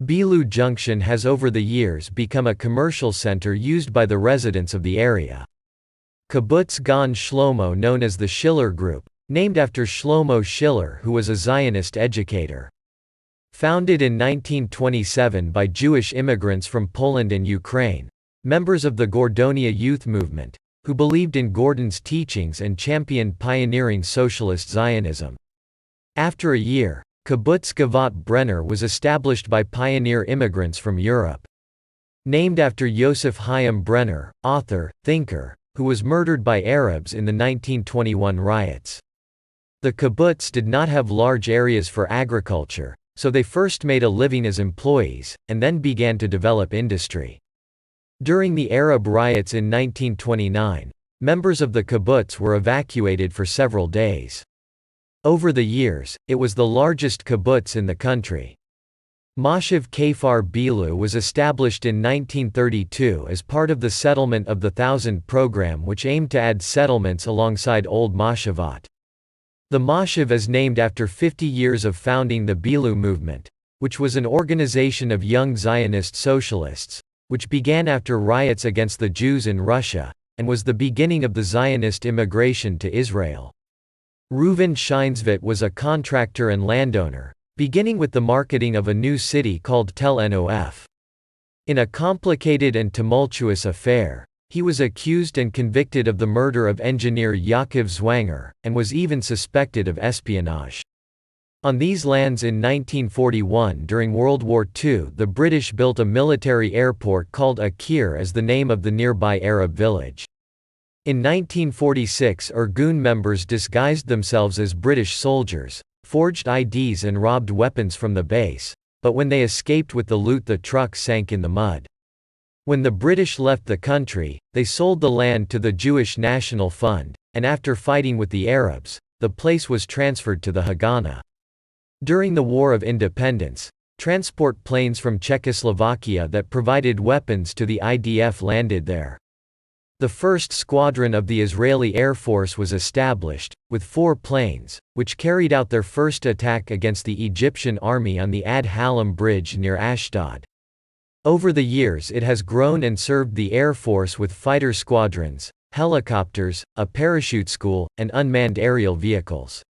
Bilu Junction has over the years become a commercial center used by the residents of the area. Kibbutz Gan Shlomo, known as the Schiller Group, named after Shlomo Schiller, who was a Zionist educator. Founded in 1927 by Jewish immigrants from Poland and Ukraine, members of the Gordonia youth movement, who believed in Gordon's teachings and championed pioneering socialist Zionism. After a year, Kibbutz Gavat Brenner was established by pioneer immigrants from Europe. Named after Yosef Chaim Brenner, author, thinker, who was murdered by Arabs in the 1921 riots. The kibbutz did not have large areas for agriculture, so they first made a living as employees, and then began to develop industry. During the Arab riots in 1929, members of the kibbutz were evacuated for several days. Over the years, it was the largest kibbutz in the country. Moshev Kfar Bilu was established in 1932 as part of the Settlement of the Thousand program, which aimed to add settlements alongside old Moshevot. The Moshev is named after 50 years of founding the Bilu movement, which was an organization of young Zionist socialists, which began after riots against the Jews in Russia, and was the beginning of the Zionist immigration to Israel. Reuven Scheinsvit was a contractor and landowner, beginning with the marketing of a new city called Tel Nof. In a complicated and tumultuous affair, he was accused and convicted of the murder of engineer Yaakov Zwanger, and was even suspected of espionage. On these lands in 1941 during World War II, the British built a military airport called Akir as the name of the nearby Arab village. In 1946, Irgun members disguised themselves as British soldiers, forged IDs and robbed weapons from the base, but when they escaped with the loot, the truck sank in the mud. When the British left the country, they sold the land to the Jewish National Fund, and after fighting with the Arabs, the place was transferred to the Haganah. During the War of Independence, transport planes from Czechoslovakia that provided weapons to the IDF landed there. The 1st Squadron of the Israeli Air Force was established, with 4 planes, which carried out their first attack against the Egyptian army on the Ad Halim Bridge near Ashdod. Over the years it has grown and served the Air Force with fighter squadrons, helicopters, a parachute school, and unmanned aerial vehicles.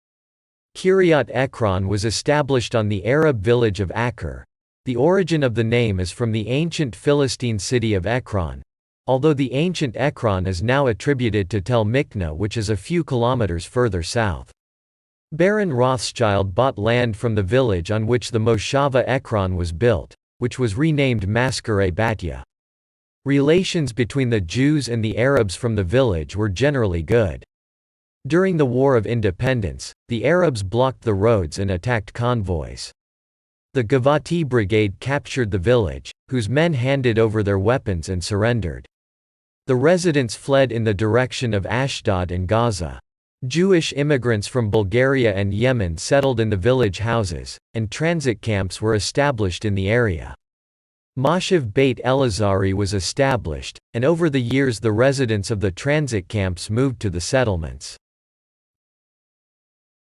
Kiryat Ekron was established on the Arab village of Acre. The origin of the name is from the ancient Philistine city of Ekron, although the ancient Ekron is now attributed to Tel Mikna, which is a few kilometers further south. Baron Rothschild bought land from the village on which the Moshava Ekron was built, which was renamed Maskere Batya. Relations between the Jews and the Arabs from the village were generally good. During the War of Independence, the Arabs blocked the roads and attacked convoys. The Givati Brigade captured the village, whose men handed over their weapons and surrendered. The residents fled in the direction of Ashdod and Gaza. Jewish immigrants from Bulgaria and Yemen settled in the village houses, and transit camps were established in the area. Moshev Beit Elazari was established, and over the years the residents of the transit camps moved to the settlements.